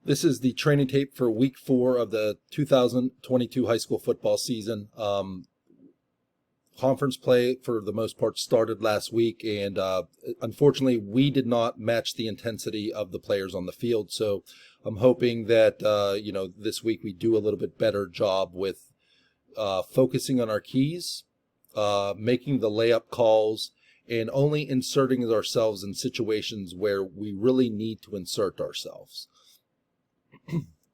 This is the training tape for week 4 of the 2022 high school football season. Conference play, for the most part, started last week, and unfortunately, we did not match the intensity of the players on the field. So I'm hoping that, this week we do a little bit better job with focusing on our keys, making the layup calls, and only inserting ourselves in situations where we really need to insert ourselves.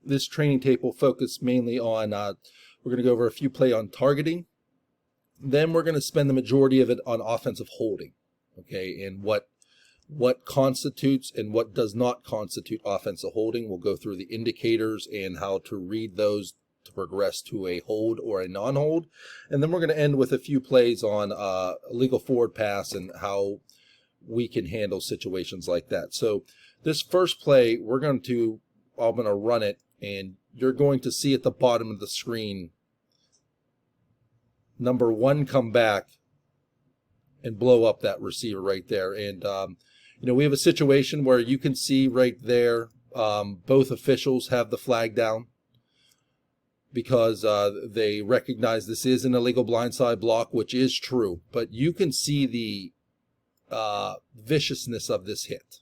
This training tape will focus mainly on, we're going to go over a few play on targeting. Then we're going to spend the majority of it on offensive holding, okay, and what constitutes and what does not constitute offensive holding. We'll go through the indicators and how to read those to progress to a hold or a non-hold. And then we're going to end with a few plays on illegal forward pass and how we can handle situations like that. So this first play, I'm going to run it, and you're going to see at the bottom of the screen number 1 come back and blow up that receiver right there. And, we have a situation where you can see right there, both officials have the flag down because they recognize this is an illegal blindside block, which is true. But you can see the viciousness of this hit.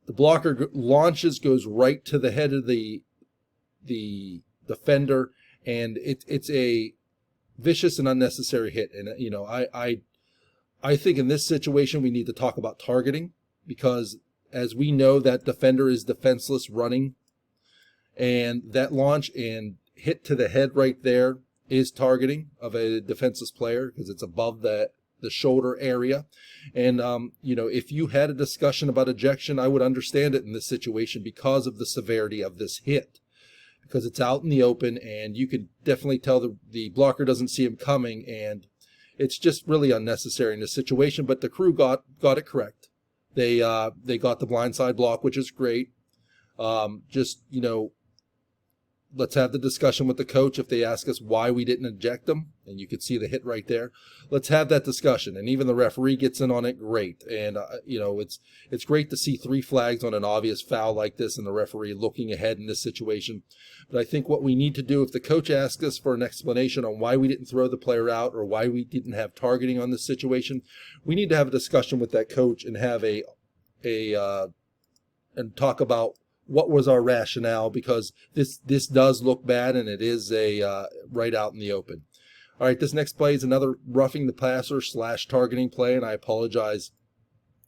The blocker launches, goes right to the head of the defender, and it's a vicious and unnecessary hit. And I think in this situation we need to talk about targeting, because as we know, that defender is defenseless running, and that launch and hit to the head right there is targeting of a defenseless player because it's above the shoulder area. And if you had a discussion about ejection, I would understand it in this situation because of the severity of this hit, because it's out in the open and you can definitely tell the blocker doesn't see him coming, and it's just really unnecessary in this situation. But the crew got it correct. They got the blindside block, which is great. Let's have the discussion with the coach if they ask us why we didn't eject them, and you can see the hit right there. Let's have that discussion, and even the referee gets in on it. Great. And it's great to see 3 flags on an obvious foul like this and the referee looking ahead in this situation. But I think what we need to do, if the coach asks us for an explanation on why we didn't throw the player out or why we didn't have targeting on this situation, we need to have a discussion with that coach and have and talk about what was our rationale, because this does look bad, and it is right out in the open. All right, this next play is another roughing the passer / targeting play, and I apologize.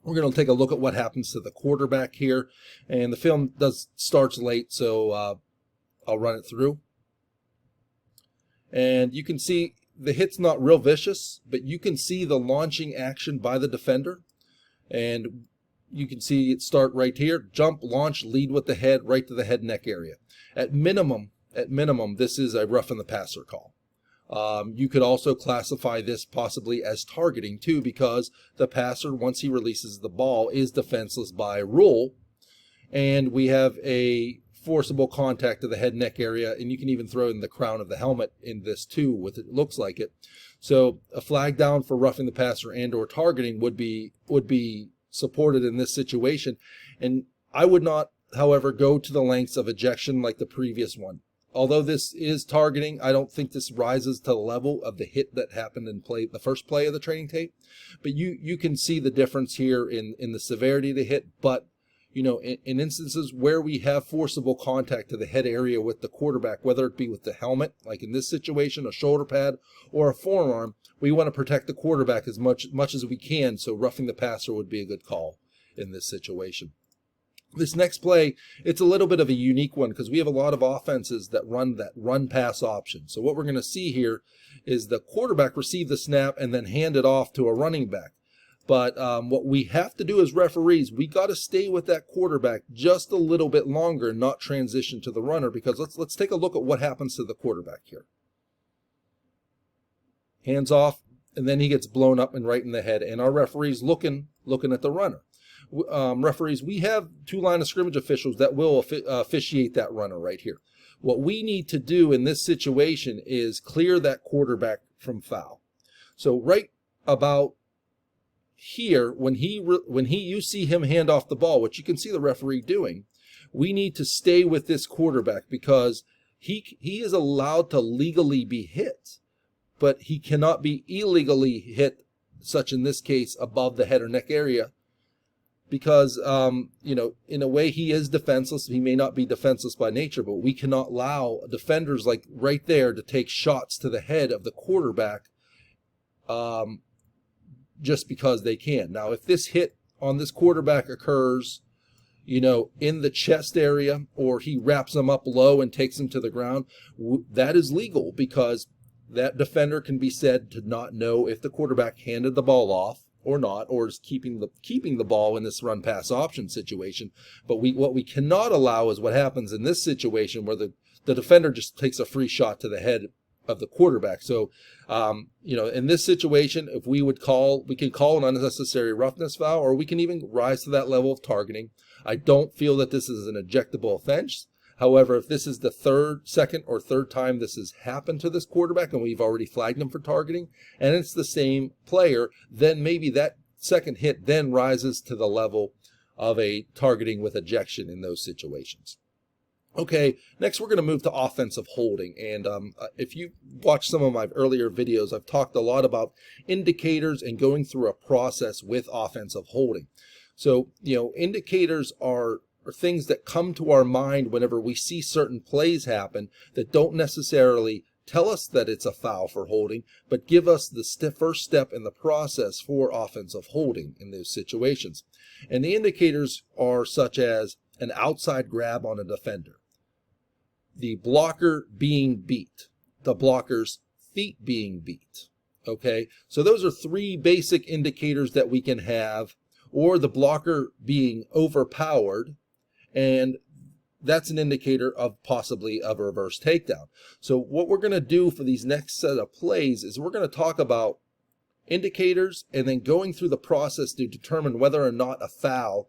We're going to take a look at what happens to the quarterback here, and the film starts late, so I'll run it through. And you can see the hit's not real vicious, but you can see the launching action by the defender, and you can see it start right here, jump, launch, lead with the head, right to the head neck area. At minimum, this is a roughing the passer call. You could also classify this possibly as targeting too, because the passer, once he releases the ball, is defenseless by rule, and we have a forcible contact to the head neck area, and you can even throw in the crown of the helmet in this too, with it looks like it. So a flag down for roughing the passer and or targeting would be supported in this situation. And I would not, however, go to the lengths of ejection like the previous one. Although this is targeting, I don't think this rises to the level of the hit that happened in the first play of the training tape. But you can see the difference here in the severity of the hit. But in instances where we have forcible contact to the head area with the quarterback, whether it be with the helmet, like in this situation, a shoulder pad, or a forearm, we want to protect the quarterback as much as we can, so roughing the passer would be a good call in this situation. This next play, it's a little bit of a unique one because we have a lot of offenses that run pass option. So what we're going to see here is the quarterback receive the snap and then hand it off to a running back. But what we have to do as referees, we got to stay with that quarterback just a little bit longer, not transition to the runner, because let's take a look at what happens to the quarterback here. Hands off, and then he gets blown up and right in the head, and our referee's looking at the runner. Referees, we have 2 line of scrimmage officials that will officiate that runner right here. What we need to do in this situation is clear that quarterback from foul. So right about here, when you see him hand off the ball, which you can see the referee doing, we need to stay with this quarterback because he is allowed to legally be hit, but he cannot be illegally hit, such in this case above the head or neck area, because in a way he is defenseless. He may not be defenseless by nature, but we cannot allow defenders like right there to take shots to the head of the quarterback just because they can. Now, if this hit on this quarterback occurs, in the chest area, or he wraps him up low and takes him to the ground, that is legal because that defender can be said to not know if the quarterback handed the ball off or not, or is keeping the ball in this run pass option situation. But what we cannot allow is what happens in this situation where the defender just takes a free shot to the head of the quarterback. So, in this situation, if we can call an unnecessary roughness foul, or we can even rise to that level of targeting. I don't feel that this is an ejectable offense. However, if this is the second or third time this has happened to this quarterback and we've already flagged him for targeting, and it's the same player, then maybe that second hit then rises to the level of a targeting with ejection in those situations. Okay, next we're going to move to offensive holding. And if you watch some of my earlier videos, I've talked a lot about indicators and going through a process with offensive holding. So, indicators are things that come to our mind whenever we see certain plays happen that don't necessarily tell us that it's a foul for holding, but give us the first step in the process for offensive holding in those situations. And the indicators are such as an outside grab on a defender, the blocker being beat, the blocker's feet being beat. Okay, so those are three basic indicators that we can have, or the blocker being overpowered, and that's an indicator of possibly a reverse takedown. So what we're going to do for these next set of plays is we're going to talk about indicators and then going through the process to determine whether or not a foul,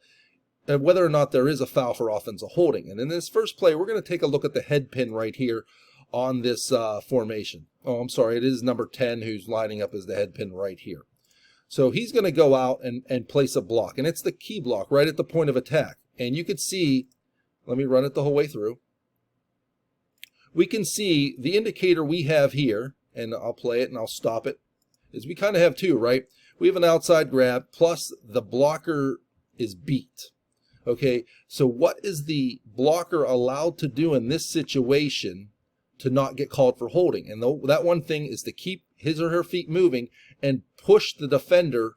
and whether or not there is a foul for offensive holding. And in this first play, we're going to take a look at the head pin right here on this formation. Oh, I'm sorry, it is number 10 who's lining up as the head pin right here. So he's going to go out and place a block, and it's the key block right at the point of attack. And you can see, let me run it the whole way through. We can see the indicator we have here, and I'll play it and I'll stop it, is we kind of have two, right? We have an outside grab plus the blocker is beat. Okay, so what is the blocker allowed to do in this situation to not get called for holding? And that one thing is to keep his or her feet moving and push the defender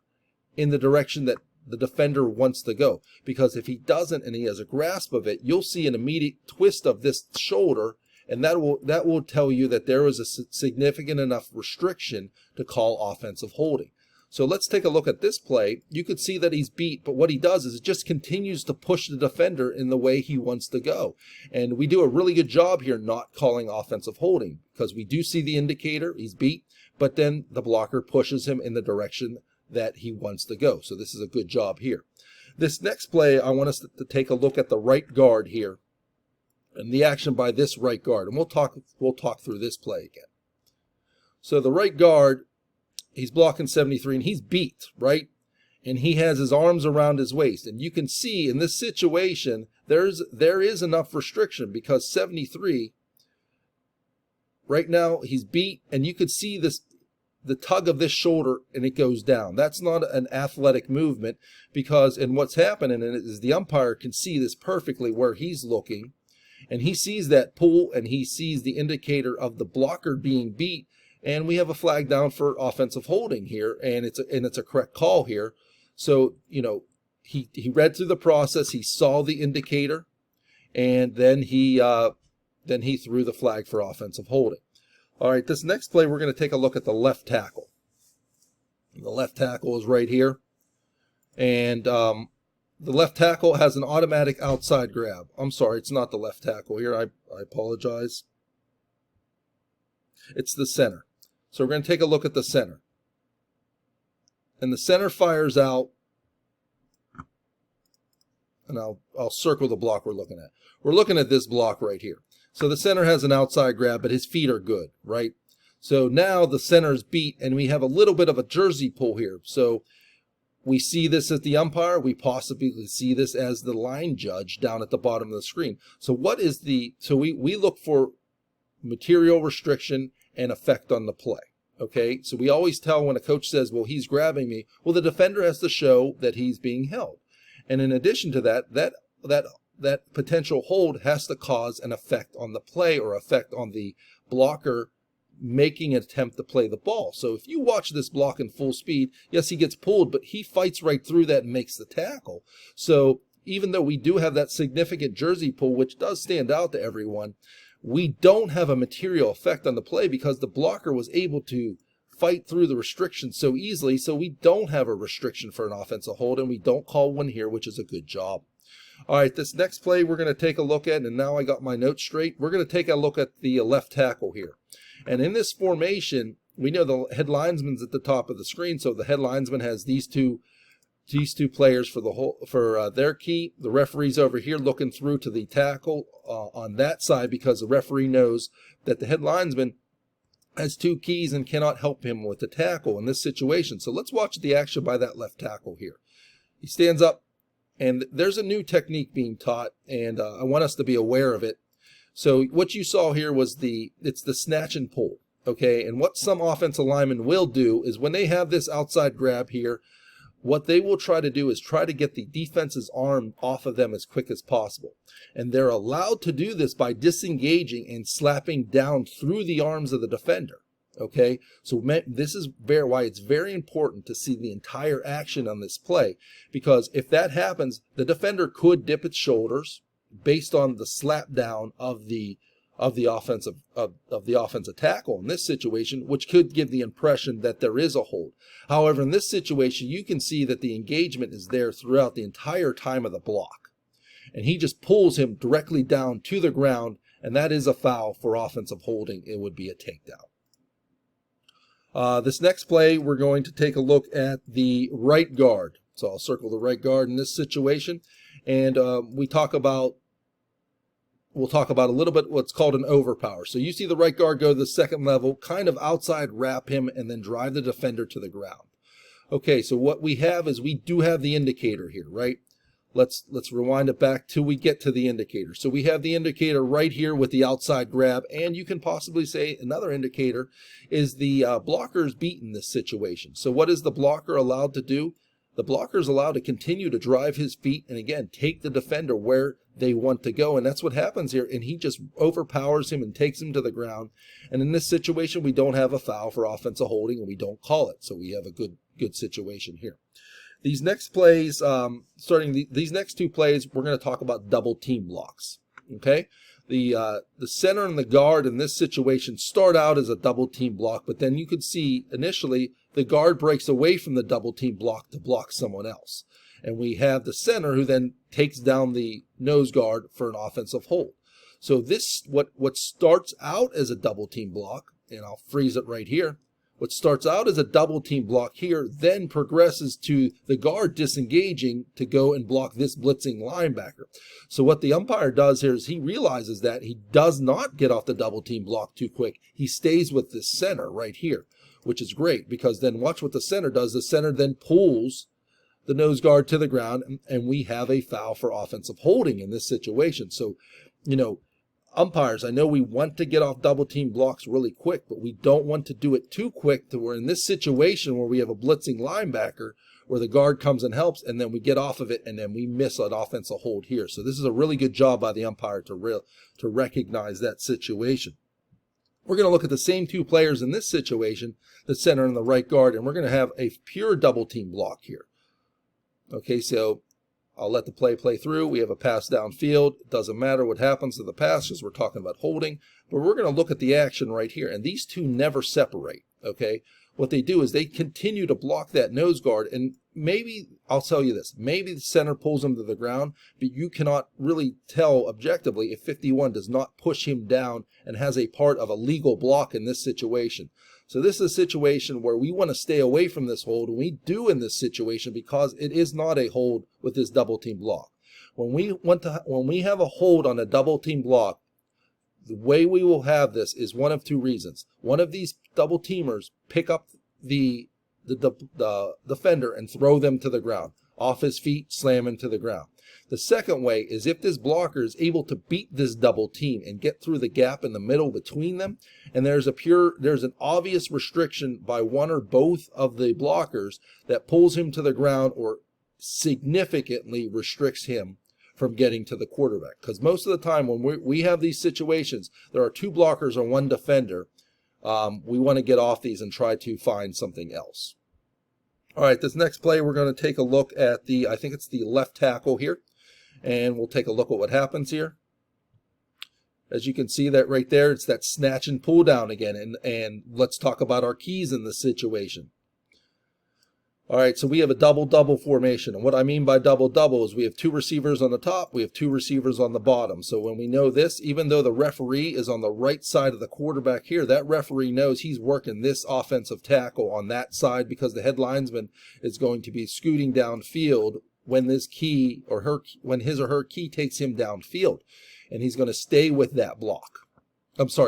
in the direction that the defender wants to go. Because if he doesn't and he has a grasp of it, you'll see an immediate twist of this shoulder, and that will tell you that there is a significant enough restriction to call offensive holding. So let's take a look at this play. You could see that he's beat, but what he does is it just continues to push the defender in the way he wants to go. And we do a really good job here not calling offensive holding because we do see the indicator, he's beat, but then the blocker pushes him in the direction that he wants to go. So this is a good job here. This next play, I want us to take a look at the right guard here and the action by this right guard. And we'll talk through this play again. So the right guard, he's blocking 73 and he's beat, right? And he has his arms around his waist. And you can see in this situation, there is enough restriction because 73, right now he's beat, and you could see the tug of this shoulder and it goes down. That's not an athletic movement because, and what's happening is the umpire can see this perfectly where he's looking, and he sees that pull and he sees the indicator of the blocker being beat. And we have a flag down for offensive holding here, and it's a correct call here. So, he read through the process, he saw the indicator, and then he threw the flag for offensive holding. All right, this next play, we're going to take a look at the left tackle. The left tackle is right here, and the left tackle has an automatic outside grab. I'm sorry, it's not the left tackle here. I apologize. It's the center. So we're going to take a look at the center. And the center fires out, and I'll circle the block we're looking at. We're looking at this block right here. So the center has an outside grab, but his feet are good, right? So now the center's beat, and we have a little bit of a jersey pull here. So we see this as the umpire, we possibly see this as the line judge down at the bottom of the screen. So what is so we look for material restriction and effect on the play. Okay, so we always tell when a coach says, well, he's grabbing me, well, the defender has to show that he's being held. And in addition to that potential hold has to cause an effect on the play or effect on the blocker making an attempt to play the ball. So if you watch this block in full speed, yes, he gets pulled, but he fights right through that and makes the tackle. So even though we do have that significant jersey pull, which does stand out to everyone, we don't have a material effect on the play because the blocker was able to fight through the restrictions so easily. So we don't have a restriction for an offensive hold, and we don't call one here, which is a good job. All right, this next play we're going to take a look at, and now I got my notes straight. We're going to take a look at the left tackle here. And in this formation, we know the head linesman's at the top of the screen, so the head linesman has these two players for their key. The referee's over here looking through to the tackle on that side because the referee knows that the head linesman has two keys and cannot help him with the tackle in this situation. So let's watch the action by that left tackle here. He stands up, and there's a new technique being taught, and I want us to be aware of it. So what you saw here was it's the snatch and pull, okay? And what some offensive linemen will do is when they have this outside grab here, what they will try to do is try to get the defense's arm off of them as quick as possible. And they're allowed to do this by disengaging and slapping down through the arms of the defender, okay? So this is why it's very important to see the entire action on this play, because if that happens, the defender could dip its shoulders based on the slap down of the offensive tackle in this situation, which could give the impression that there is a hold. However, in this situation, you can see that the engagement is there throughout the entire time of the block. And he just pulls him directly down to the ground, and that is a foul for offensive holding. It would be a takedown. This next play, we're going to take a look at the right guard. So I'll circle the right guard in this situation. And we'll talk about a little bit what's called an overpower. So you see the right guard go to the second level, kind of outside wrap him, and then drive the defender to the ground. Okay, so what we have is we do have the indicator here, right? Let's rewind it back till we get to the indicator. So we have the indicator right here with the outside grab, and you can possibly say another indicator is the blocker's beat in this situation. So what is the blocker allowed to do? The blocker is allowed to continue to drive his feet and, again, take the defender where they want to go. And that's what happens here. And he just overpowers him and takes him to the ground. And in this situation, we don't have a foul for offensive holding, and we don't call it. So we have a good situation here. These next plays, these next two plays, we're going to talk about double team blocks. Okay? The center and the guard in this situation start out as a double team block, but then you could see initially the guard breaks away from the double team block to block someone else. And we have the center who then takes down the nose guard for an offensive hold. So this, what starts out as a double team block, and I'll freeze it right here, what starts out as a double team block here then progresses to the guard disengaging to go and block this blitzing linebacker. So what the umpire does here is he realizes that he does not get off the double team block too quick. He stays with this center right here, which is great because then watch what the center does. The center then pulls the nose guard to the ground, and we have a foul for offensive holding in this situation. So, umpires, I know we want to get off double team blocks really quick, but we don't want to do it too quick to where in this situation where we have a blitzing linebacker where the guard comes and helps, and then we get off of it, and then we miss an offensive hold here. So this is a really good job by the umpire to recognize that situation. We're going to look at the same two players in this situation, the center and the right guard, and we're going to have a pure double team block here. Okay, so I'll let the play through. We have a pass downfield. It doesn't matter what happens to the pass because we're talking about holding. But we're going to look at the action right here. And these two never separate, okay? What they do is they continue to block that nose guard. And maybe, I'll tell you this, maybe the center pulls him to the ground, but you cannot really tell objectively if 51 does not push him down and has a part of a legal block in this situation. So this is a situation where we want to stay away from this hold, and we do in this situation because it is not a hold with this double team block. When we have a hold on a double team block, the way we will have this is one of two reasons. One of these double teamers pick up the the defender and throw them to the ground. Off his feet, slam him to the ground. The second way is if this blocker is able to beat this double team and get through the gap in the middle between them, and there's an obvious restriction by one or both of the blockers that pulls him to the ground or significantly restricts him from getting to the quarterback. Because most of the time when we have these situations, there are two blockers or one defender. We want to get off these and try to find something else. All right, this next play, we're going to take a look at I think it's the left tackle here, and we'll take a look at what happens here. As you can see that right there, it's that snatch and pull down again, and let's talk about our keys in this situation. All right, so we have a double-double formation, and what I mean by double-double is we have two receivers on the top, we have two receivers on the bottom. So when we know this, even though the referee is on the right side of the quarterback here, that referee knows he's working this offensive tackle on that side because the head linesman is going to be scooting downfield when this key or when his or her key takes him downfield, and he's going to stay with that block.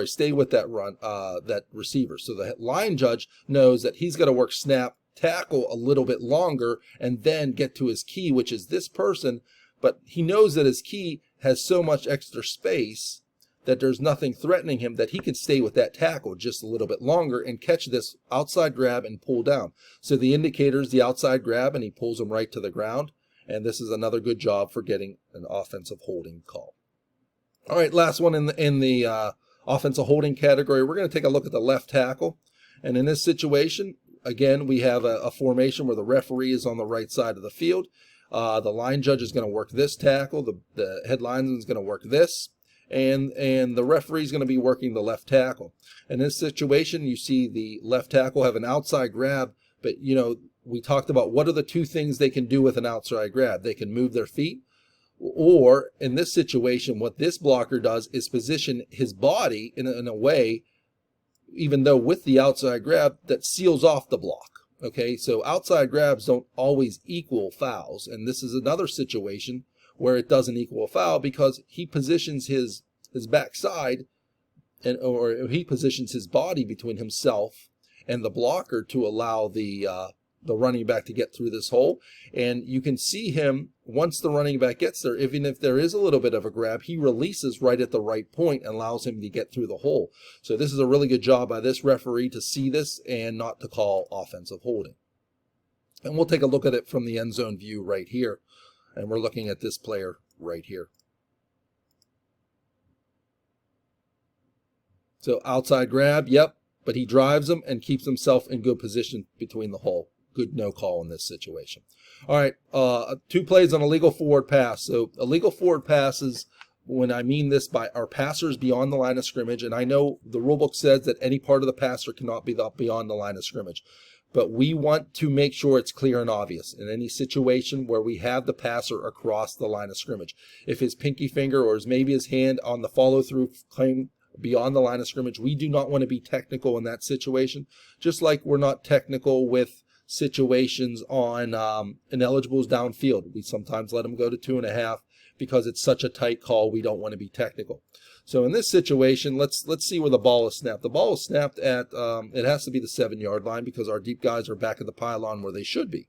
Stay with that run, that receiver. So the line judge knows that he's going to work snap, tackle a little bit longer and then get to his key, which is this person, but he knows that his key has so much extra space that there's nothing threatening him, that he can stay with that tackle just a little bit longer and catch this outside grab and pull down. So the indicator is the outside grab, and he pulls him right to the ground, and this is another good job for getting an offensive holding call. All right, last one in the offensive holding category, we're going to take a look at the left tackle, and in this situation, again, we have a formation where the referee is on the right side of the field. The line judge is going to work this tackle. The head lineman is going to work this. And the referee is going to be working the left tackle. In this situation, you see the left tackle have an outside grab. But, you know, we talked about what are the two things they can do with an outside grab. They can move their feet. Or, in this situation, what this blocker does is position his body in a way, even though with the outside grab, that seals off the block. Okay, so outside grabs don't always equal fouls, and this is another situation where it doesn't equal a foul because he positions his backside or he positions his body between himself and the blocker to allow the running back to get through this hole. And you can see him, once the running back gets there, even if there is a little bit of a grab, he releases right at the right point and allows him to get through the hole. So this is a really good job by this referee to see this and not to call offensive holding. And we'll take a look at it from the end zone view right here. And we're looking at this player right here. So outside grab, yep, but he drives him and keeps himself in good position between the hole. Good no call in this situation. All right, two plays on illegal forward pass. So illegal forward passes, when I mean this by our passers beyond the line of scrimmage, and I know the rule book says that any part of the passer cannot be beyond the line of scrimmage, but we want to make sure it's clear and obvious in any situation where we have the passer across the line of scrimmage. If his pinky finger or maybe his hand on the follow-through claim beyond the line of scrimmage, we do not want to be technical in that situation, just like we're not technical with situations on ineligibles downfield. We sometimes let them go to 2.5 because it's such a tight call. We don't want to be technical. So in this situation, let's see where the ball is snapped. The ball is snapped at it has to be the 7-yard line because our deep guys are back at the pylon where they should be.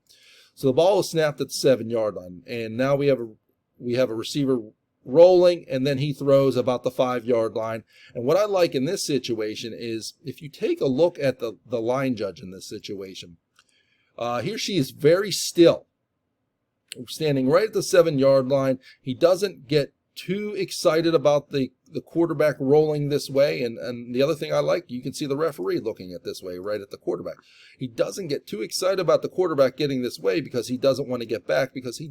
So the ball is snapped at the 7-yard line, and now we have a receiver rolling, and then he throws about the 5-yard line. And what I like in this situation is if you take a look at the line judge in this situation, he or she is very still, standing right at the 7-yard line. He doesn't get too excited about the quarterback rolling this way. And the other thing I like, you can see the referee looking at this way, right at the quarterback. He doesn't get too excited about the quarterback getting this way because he doesn't want to get back because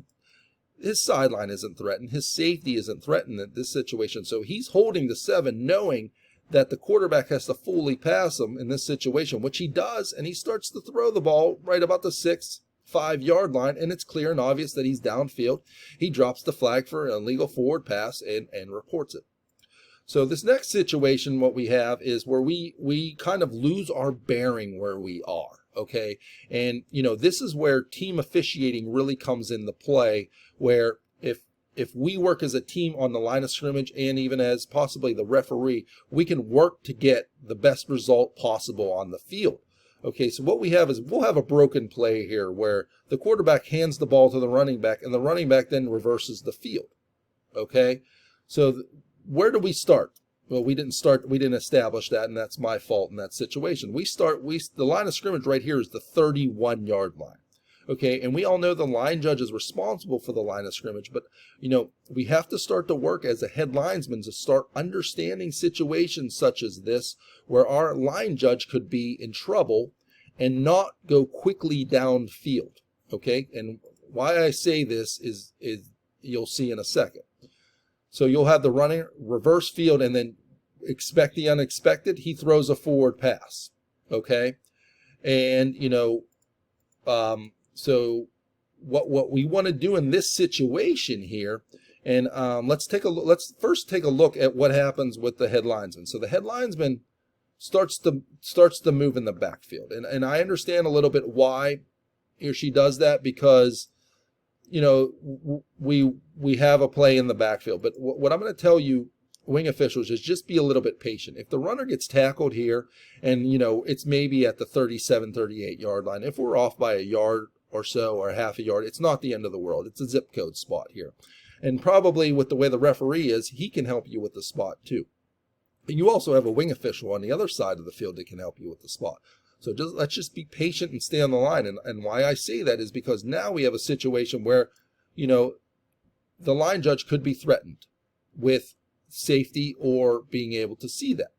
his sideline isn't threatened. His safety isn't threatened in this situation. So he's holding the 7, knowing that the quarterback has to fully pass him in this situation, which he does, and he starts to throw the ball right about the 5-yard line, and it's clear and obvious that he's downfield. He drops the flag for an illegal forward pass and reports it. So this next situation, what we have is where we kind of lose our bearing where we are, okay? And, you know, this is where team officiating really comes into play, where if we work as a team on the line of scrimmage and even as possibly the referee, we can work to get the best result possible on the field. Okay, so what we have is we'll have a broken play here where the quarterback hands the ball to the running back and the running back then reverses the field. Okay, so where do we start? Well, we didn't establish that, and that's my fault in that situation. The line of scrimmage right here is the 31-yard line. Okay, and we all know the line judge is responsible for the line of scrimmage, but, we have to start to work as a head linesman to start understanding situations such as this, where our line judge could be in trouble and not go quickly downfield. Okay, and why I say this is you'll see in a second. So you'll have the runner reverse field and then expect the unexpected. He throws a forward pass. Okay, and so what we want to do in this situation here, and let's first take a look at what happens with the head linesman. So the head linesman starts to move in the backfield, and I understand a little bit why he or she does that, because we have a play in the backfield. But what I'm going to tell you, wing officials, is just be a little bit patient. If the runner gets tackled here and it's maybe at the 37, 38 yard line, if we're off by a yard or so or half a yard, it's not the end of the world. It's a zip code spot here. And probably with the way the referee is, he can help you with the spot too. But you also have a wing official on the other side of the field that can help you with the spot. So let's just be patient and stay on the line. And why I say that is because now we have a situation where, the line judge could be threatened with safety or being able to see that.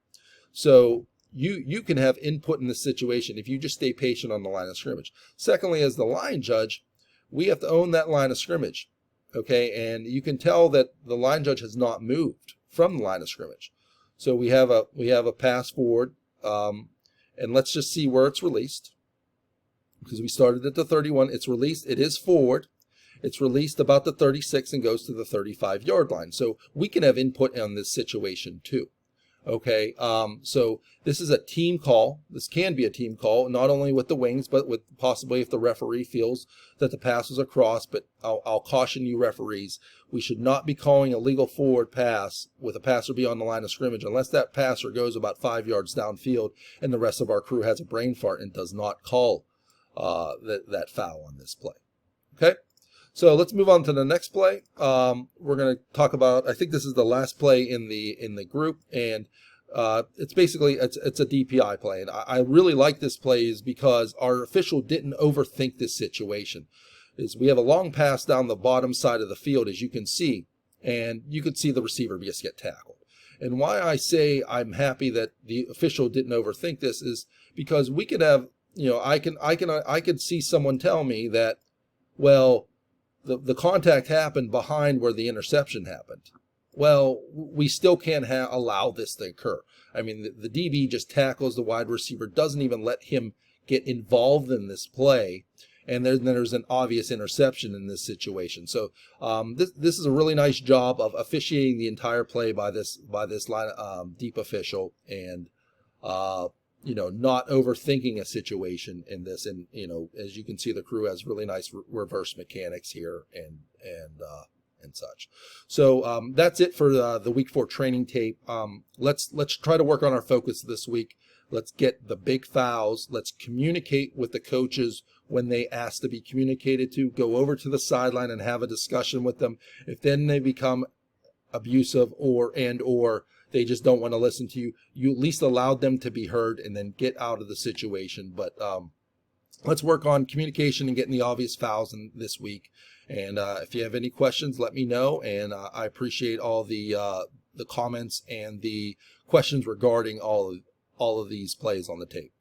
So you can have input in this situation if you just stay patient on the line of scrimmage. Secondly, as the line judge, we have to own that line of scrimmage. Okay, and you can tell that the line judge has not moved from the line of scrimmage. So we have a pass forward, and let's just see where it's released, because we started at the 31. It's released. It is forward. It's released about the 36 and goes to the 35-yard line. So we can have input on this situation too. Okay, so this is a team call. This can be a team call, not only with the wings, but with possibly if the referee feels that the pass was across. But I'll caution you, referees, we should not be calling a legal forward pass with a passer beyond the line of scrimmage unless that passer goes about 5 yards downfield and the rest of our crew has a brain fart and does not call that foul on this play. Okay? So let's move on to the next play. We're going to talk about, I think this is the last play in the group, and it's basically it's a DPI play. And I really like this play is because our official didn't overthink this situation. We have a long pass down the bottom side of the field, as you can see, and you could see the receiver just get tackled. And why I say I'm happy that the official didn't overthink this is because we could have, I could see someone tell me that, well, the contact happened behind where the interception happened. Well, we still can't allow this to occur. I mean, the DB just tackles the wide receiver, doesn't even let him get involved in this play, and then there's an obvious interception in this situation. So this is a really nice job of officiating the entire play by this line deep official, and not overthinking a situation in this. And, as you can see, the crew has really nice reverse mechanics here and such. So that's it for the week 4 training tape. Let's try to work on our focus this week. Let's get the big fouls. Let's communicate with the coaches when they ask to be communicated to. Go over to the sideline and have a discussion with them. If then they become abusive or they just don't want to listen to you, you at least allowed them to be heard and then get out of the situation. But let's work on communication and getting the obvious fouls in this week. And if you have any questions, let me know. And I appreciate all the comments and the questions regarding all of these plays on the tape.